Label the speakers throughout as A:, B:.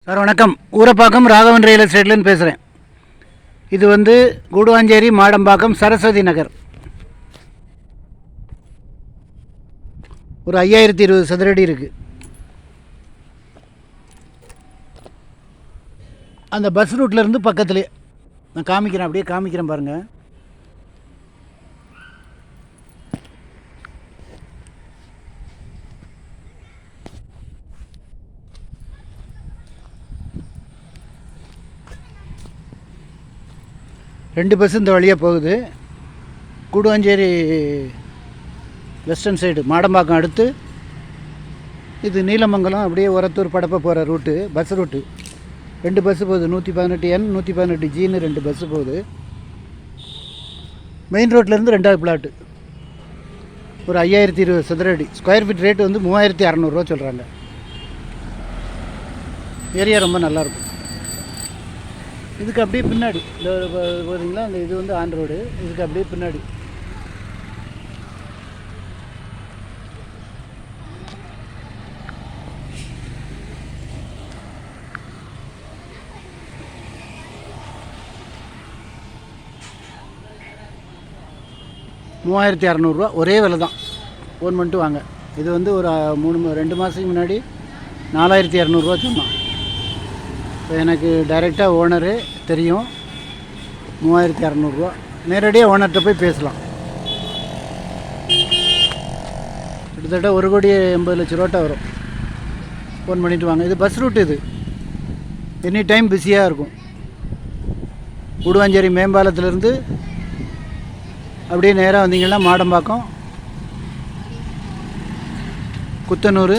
A: Sir வணக்கம். Urapakkam Raghavan real எஸ்டேட்லேருந்து பேசுகிறேன். இது கூடுவாஞ்சேரி மாடம்பாக்கம் சரஸ்வதி நகர். ஒரு 5020 சதுரடி இருக்குது. அந்த பஸ் ரூட்லேருந்து பக்கத்துலேயே நான் காமிக்கிறேன், அப்படியே காமிக்கிறேன் பாருங்கள். ரெண்டு பஸ் இந்த வழியாக போகுது. கூடுவாஞ்சேரி வெஸ்டர்ன் சைடு மாடம்பாக்கம் அடுத்து இது நீலமங்கலம், அப்படியே ஒரத்தூர் படப்பை போகிற ரூட்டு, பஸ் ரூட்டு. ரெண்டு பஸ்ஸு போகுது. 118N 118Gன்னு ரெண்டு பஸ்ஸு போகுது. மெயின் ரோட்லேருந்து ரெண்டாவது பிளாட்டு. ஒரு 5020 சதுரடி. ஸ்கொயர் ஃபீட் ரேட்டு 3600 சொல்கிறாங்க. ஏரியா ரொம்ப நல்லாயிருக்கும். இதுக்கு அப்படியே பின்னாடி இந்த போகிறீங்களா, அந்த இது ஆன் ரோடு. இதுக்கு அப்படியே பின்னாடி $3600 ஒரே விலை தான். ஃபோன் பண்ணிட்டு வாங்க. இது ஒரு 2 மாதத்துக்கு முன்னாடி 4200 சொன்னான். எனக்கு டைரெக்டாக ஓனரு தெரியும். 3600 நேரடியாக ஓனர்கிட்ட போய் பேசலாம். கிட்டத்தட்ட 1,80,00,000 வரும். ஃபோன் பண்ணிவிட்டு வாங்க. இது பஸ் ரூட். இது எனி டைம் பிஸியாக இருக்கும். கூடுவாஞ்சேரி மேம்பாலத்திலேருந்து அப்படியே நேராக வந்தீங்கன்னா மாடம்பாக்கம், குத்தனூர்,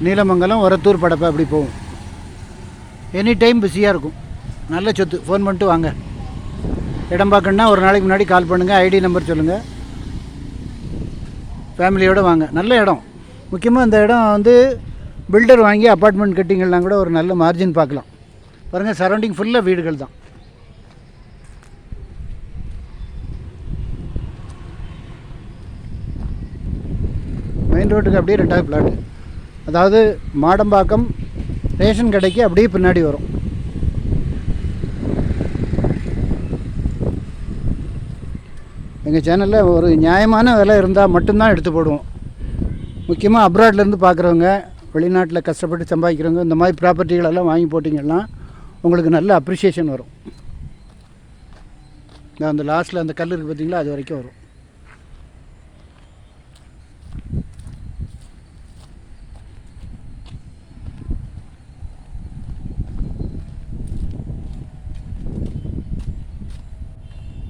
A: நீலமங்கலம், ஒரத்தூர் படப்பை அப்படி போகும். எனி டைம் பிஸியாக இருக்கும். நல்ல சொத்து. ஃபோன் பண்ணிட்டு வாங்க. இடம் பார்க்கணுன்னா ஒரு நாளைக்கு முன்னாடி கால் பண்ணுங்கள். ஐடி நம்பர் சொல்லுங்கள். ஃபேமிலியோடு வாங்க. நல்ல இடம். முக்கியமாக இந்த இடம் பில்டர் வாங்கி அப்பார்ட்மெண்ட் கட்டிங்கெல்லாம் கூட ஒரு நல்ல மார்ஜின் பார்க்கலாம். பாருங்கள், சரௌண்டிங் ஃபுல்லாக வீடுகள் தான். மெயின் ரோட்டுக்கு அப்படியே ரெண்டாவது பிளாட்டு. அதாவது மாடம்பாக்கம் ரேஷன் கடைக்கு அப்படியே பின்னாடி வரும். எங்கள் சேனலில் ஒரு நியாயமான விலை இருந்தால் மட்டும்தான் எடுத்து போடுவோம். முக்கியமாக அப்ராட்லேருந்து பார்க்குறவங்க, வெளிநாட்டில் கஷ்டப்பட்டு சம்பாதிக்கிறவங்க இந்த மாதிரி ப்ராப்பர்ட்டிகளெல்லாம் வாங்கி போட்டிங்கன்னா உங்களுக்கு நல்ல அப்ரிஷியேஷன் வரும். அந்த லாஸ்ட்டில் அந்த கல் இருக்குது பார்த்தீங்களா, அது வரைக்கும் வரும்.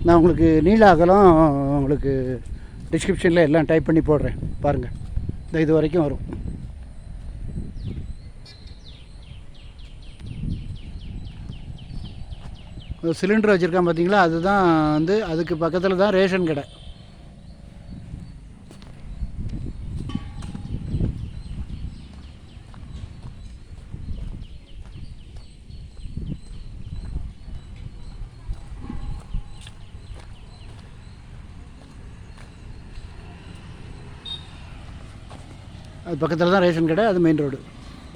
A: நான் உங்களுக்கு நீள அகலம் உங்களுக்கு டிஸ்கிரிப்ஷனில் எல்லாம் டைப் பண்ணி போடுறேன். பாருங்கள், இந்த இது வரைக்கும் வரும். சிலிண்டர் வச்சுருக்கான் பார்த்தீங்களா, அதுதான் அதுக்கு பக்கத்தில் தான் ரேஷன் கடை. அது பக்கத்தில் தான் ரேஷன் கடை. அது மெயின் ரோடு.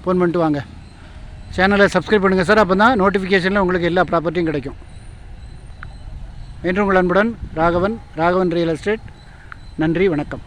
A: ஃபோன் பண்ணிட்டு வாங்க. சேனலை சப்ஸ்கிரைப் பண்ணுங்கள் சார். அப்போ தான் நோட்டிஃபிகேஷனில் உங்களுக்கு எல்லா ப்ராப்பர்ட்டியும் கிடைக்கும். என்று உங்கள் அன்புடன் ராகவன் ரியல் எஸ்டேட். நன்றி, வணக்கம்.